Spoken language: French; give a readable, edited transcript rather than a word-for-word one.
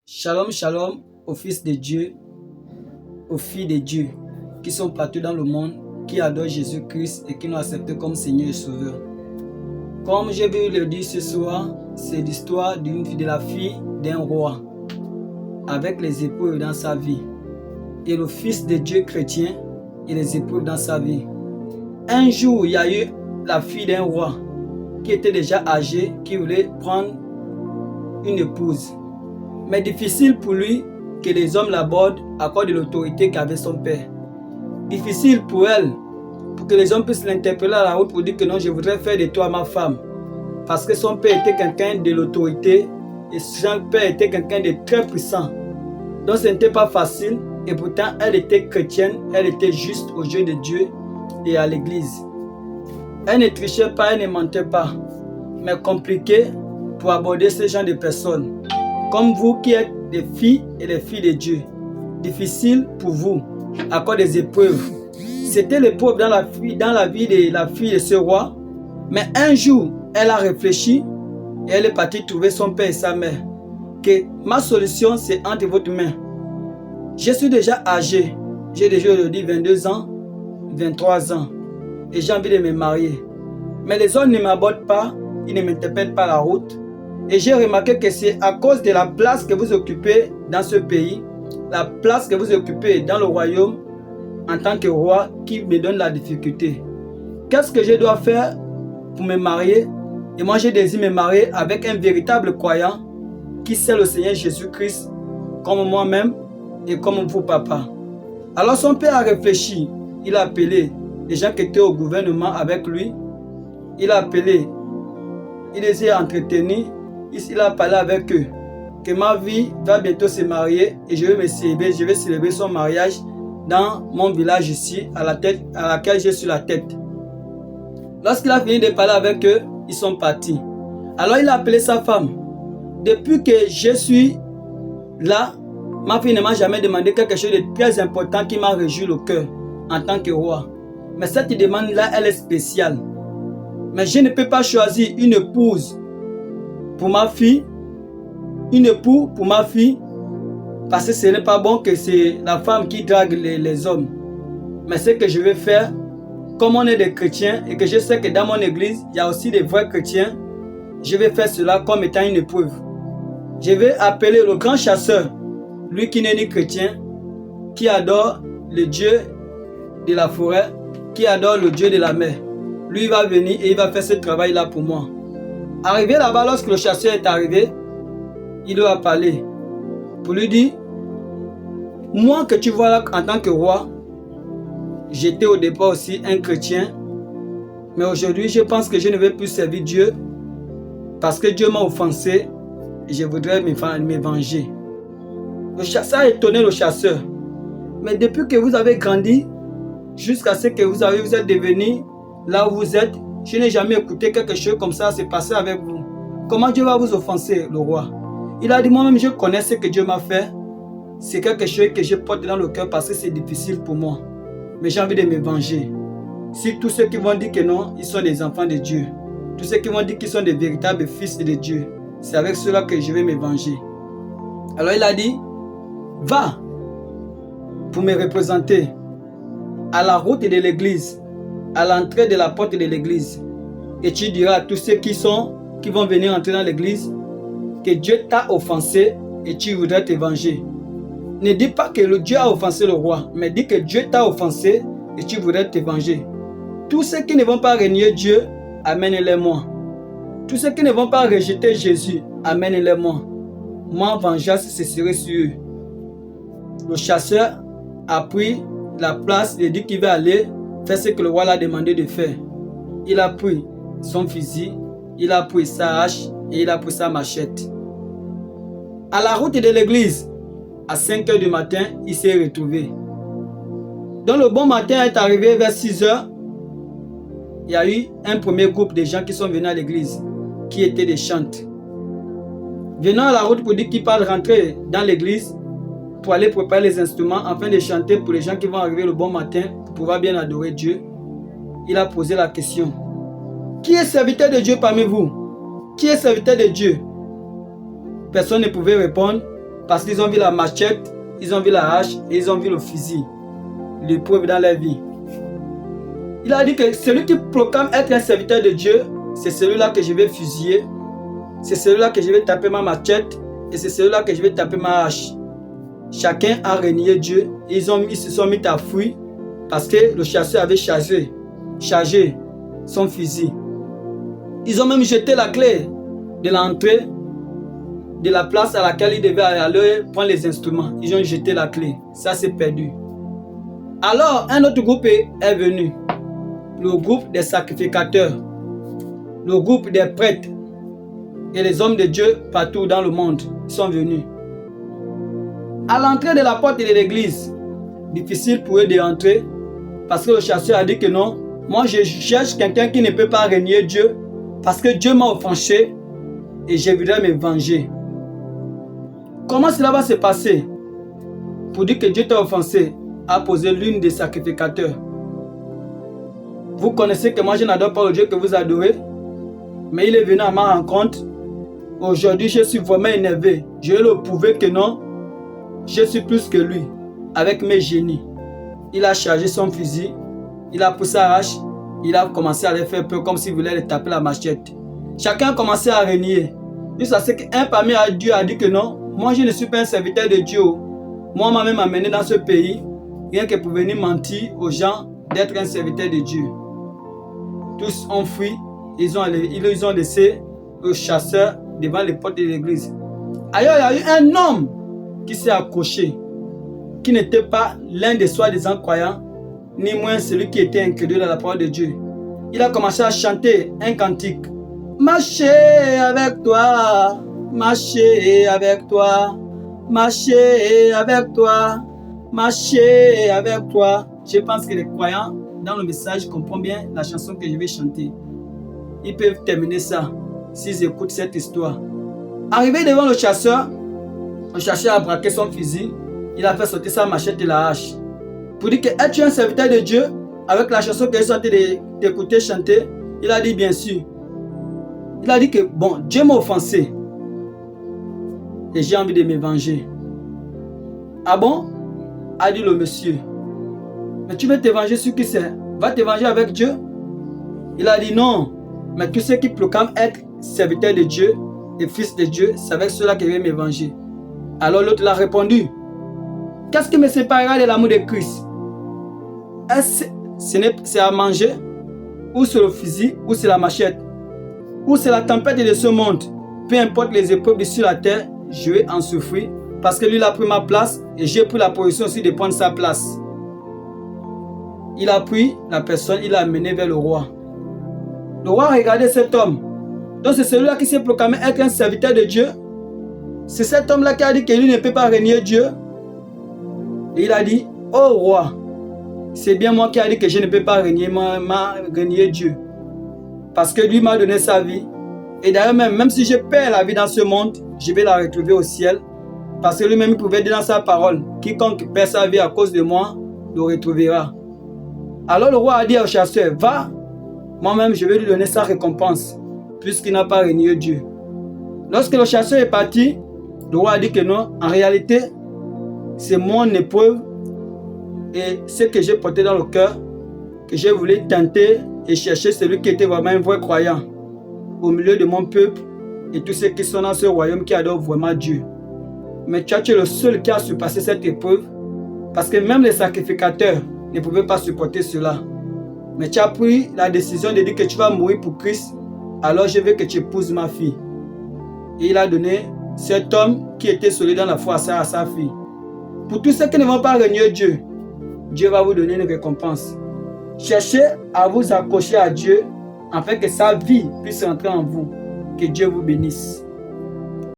Shalom, shalom aux fils de Dieu, aux filles de Dieu qui sont partout dans le monde, qui adorent Jésus-Christ et qui l'ont accepté comme Seigneur et Sauveur. Comme je vais le dire ce soir, c'est l'histoire de la fille d'un roi avec les épreuves dans sa vie et le fils de Dieu chrétien et les épreuves dans sa vie. Un jour, il y a eu la fille d'un roi qui était déjà âgée, qui voulait prendre une épouse. Mais difficile pour lui que les hommes l'abordent à cause de l'autorité qu'avait son père. Difficile pour elle, pour que les hommes puissent l'interpeller à la route pour dire que non, je voudrais faire de toi ma femme. Parce que son père était quelqu'un de l'autorité et son père était quelqu'un de très puissant. Donc ce n'était pas facile et pourtant elle était chrétienne, elle était juste aux yeux de Dieu et à l'église. Elle ne trichait pas, elle ne mentait pas, mais compliqué pour aborder ce genre de personnes. Comme vous qui êtes des filles et des filles de Dieu, difficile pour vous à cause des épreuves. C'était l'épreuve dans la vie de la fille de ce roi. Mais un jour, elle a réfléchi et elle est partie trouver son père et sa mère. Que ma solution, c'est entre votre main. Je suis déjà âgé. J'ai déjà aujourd'hui 22 ans, 23 ans. Et j'ai envie de me marier. Mais les hommes ne m'abordent pas, ils ne m'interpellent pas la route. Et j'ai remarqué que c'est à cause de la place que vous occupez dans ce pays, la place que vous occupez dans le royaume en tant que roi qui me donne la difficulté. Qu'est-ce que je dois faire pour me marier? Et moi, je désire me marier avec un véritable croyant qui sait le Seigneur Jésus-Christ comme moi-même et comme vous, papa. Alors son père a réfléchi. Il a appelé les gens qui étaient au gouvernement avec lui. Il a appelé. Il les a entretenus. Il a parlé avec eux que ma vie va bientôt se marier et je vais célébrer son mariage dans mon village ici à laquelle je suis la tête. Lorsqu'il a fini de parler avec eux, ils sont partis. Alors il a appelé sa femme. Depuis que je suis là, ma fille ne m'a jamais demandé quelque chose de très important qui m'a réjoui le cœur en tant que roi. Mais cette demande-là, elle est spéciale. Mais je ne peux pas choisir une épouse pour ma fille, une épouse pour ma fille, parce que ce n'est pas bon que c'est la femme qui drague les hommes. Mais ce que je vais faire, comme on est des chrétiens et que je sais que dans mon église, il y a aussi des vrais chrétiens, je vais faire cela comme étant une épreuve. Je vais appeler le grand chasseur, lui qui n'est ni chrétien, qui adore le Dieu de la forêt, qui adore le Dieu de la mer. Lui il va venir et il va faire ce travail-là pour moi. Arrivé là-bas, lorsque le chasseur est arrivé, il lui a parlé pour lui dire, moi que tu vois là en tant que roi, j'étais au départ aussi un chrétien, mais aujourd'hui je pense que je ne vais plus servir Dieu parce que Dieu m'a offensé et je voudrais me venger. Le chasseur a étonné le chasseur. Mais depuis que vous avez grandi, jusqu'à ce que vous êtes devenu là où vous êtes, je n'ai jamais écouté quelque chose comme ça se passer avec vous. Comment Dieu va vous offenser, le roi? Il a dit, moi-même, je connais ce que Dieu m'a fait. C'est quelque chose que je porte dans le cœur parce que c'est difficile pour moi. Mais j'ai envie de me venger. Si tous ceux qui vont dire que non, ils sont des enfants de Dieu. Tous ceux qui vont dire qu'ils sont des véritables fils de Dieu. C'est avec cela que je vais me venger. Alors il a dit, va pour me représenter à la route de l'église, à l'entrée de la porte de l'église, et tu diras à tous ceux qui vont venir entrer dans l'église que Dieu t'a offensé et tu voudrais te venger. Ne dis pas que le Dieu a offensé le roi, mais dis que Dieu t'a offensé et tu voudrais te venger. Tous ceux qui ne vont pas régner Dieu, amène-les-moi. Tous ceux qui ne vont pas rejeter Jésus, amène-les-moi. Moi, vengeance, ce serait sur eux. Le chasseur a pris la place et dit qu'il va aller faire ce que le roi l'a demandé de faire. Il a pris son fusil, il a pris sa hache et il a pris sa machette. À la route de l'église, à 5 h du matin, il s'est retrouvé. Dans le bon matin est arrivé vers 6 h. Il y a eu un premier groupe de gens qui sont venus à l'église, qui étaient des chantres. Venant à la route pour dire qu'ils parlent rentrer dans l'église, pour aller préparer les instruments afin de chanter pour les gens qui vont arriver le bon matin pour pouvoir bien adorer Dieu. Il a posé la question. Qui est serviteur de Dieu parmi vous? Qui est serviteur de Dieu? Personne ne pouvait répondre. Parce qu'ils ont vu la machette, ils ont vu la hache et ils ont vu le fusil. L'épreuve dans leur vie. Il a dit que celui qui proclame être un serviteur de Dieu, c'est celui-là que je vais fusiller. C'est celui-là que je vais taper ma machette. Et c'est celui-là que je vais taper ma hache. Chacun a renié Dieu. Ils se sont mis à fuir parce que le chasseur avait chargé son fusil. Ils ont même jeté la clé de l'entrée de la place à laquelle ils devaient aller prendre les instruments. Ils ont jeté la clé. Ça s'est perdu. Alors, un autre groupe est venu. Le groupe des sacrificateurs. Le groupe des prêtres. Et les hommes de Dieu partout dans le monde sont venus. À l'entrée de la porte de l'église, difficile pour eux d'entrer parce que le chasseur a dit que non. Moi, je cherche quelqu'un qui ne peut pas renier Dieu parce que Dieu m'a offensé et je voudrais me venger. Comment cela va se passer? Pour dire que Dieu t'a offensé, a posé l'une des sacrificateurs. Vous connaissez que moi je n'adore pas le Dieu que vous adorez, mais il est venu à ma rencontre. Aujourd'hui, je suis vraiment énervé. Je vais le prouver que non, je suis plus que lui, avec mes génies. Il a chargé son fusil, il a poussé sa hache, il a commencé à les faire peur comme s'il voulait les taper la machette. Chacun a commencé à renier. Jusqu'à ce qu'un parmi Dieu a dit que non, moi je ne suis pas un serviteur de Dieu. Moi, on m'a même amené dans ce pays, rien que pour venir mentir aux gens d'être un serviteur de Dieu. Tous ont fui, ils ont laissé le chasseur devant les portes de l'église. Ailleurs, il y a eu un homme qui s'est accroché, qui n'était pas l'un des soi-disant croyants, ni moins celui qui était incrédule à la parole de Dieu. Il a commencé à chanter un cantique. Marcher avec toi, marcher avec toi, marcher avec toi, marcher avec toi. Je pense que les croyants, dans le message, comprennent bien la chanson que je vais chanter. Ils peuvent terminer ça s'ils écoutent cette histoire. Arrivé devant le chasseur a braqué son fusil. Il a fait sauter sa machette et la hache. Pour dire que es-tu un serviteur de Dieu? Avec la chanson que je suis en train d'écouter chanter, il a dit bien sûr. Il a dit que bon, Dieu m'a offensé. Et j'ai envie de me venger. Ah bon? A dit le monsieur. Mais tu veux te venger sur qui c'est? Va te venger avec Dieu? Il a dit non. Mais tous ceux qui proclament être serviteurs de Dieu et fils de Dieu, c'est avec cela que je vais me venger. Alors l'autre l'a répondu. Qu'est-ce qui me séparera de l'amour de Christ? Est-ce c'est à manger? Ou c'est le fusil? Ou c'est la machette? Ou c'est la tempête de ce monde? Peu importe les épreuves sur la terre, je vais en souffrir parce que lui il a pris ma place et j'ai pris la position aussi de prendre sa place. Il a pris la personne, il l'a amené vers le roi. Le roi a regardé cet homme. Donc c'est celui-là qui s'est proclamé être un serviteur de Dieu. C'est cet homme-là qui a dit que lui ne peut pas renier Dieu. Et il a dit, oh roi, c'est bien moi qui a dit que je ne peux pas renier Dieu. Parce que lui m'a donné sa vie. Et d'ailleurs même si je perds la vie dans ce monde, je vais la retrouver au ciel. Parce que lui-même il pouvait dire dans sa parole, quiconque perd sa vie à cause de moi, le retrouvera. Alors le roi a dit au chasseur, va, moi-même je vais lui donner sa récompense, puisqu'il n'a pas renié Dieu. Lorsque le chasseur est parti, le roi a dit que non, en réalité, c'est mon épreuve et ce que j'ai porté dans le cœur, que j'ai voulu tenter et chercher celui qui était vraiment un vrai croyant au milieu de mon peuple et tous ceux qui sont dans ce royaume qui adorent vraiment Dieu. Mais tu es le seul qui a surpassé cette épreuve parce que même les sacrificateurs ne pouvaient pas supporter cela. Mais tu as pris la décision de dire que tu vas mourir pour Christ, alors je veux que tu épouses ma fille. Et il a donné cet homme qui était solide dans la foi à sa fille. Pour tous ceux qui ne vont pas renier Dieu, Dieu va vous donner une récompense. Cherchez à vous accrocher à Dieu afin que sa vie puisse entrer en vous. Que Dieu vous bénisse.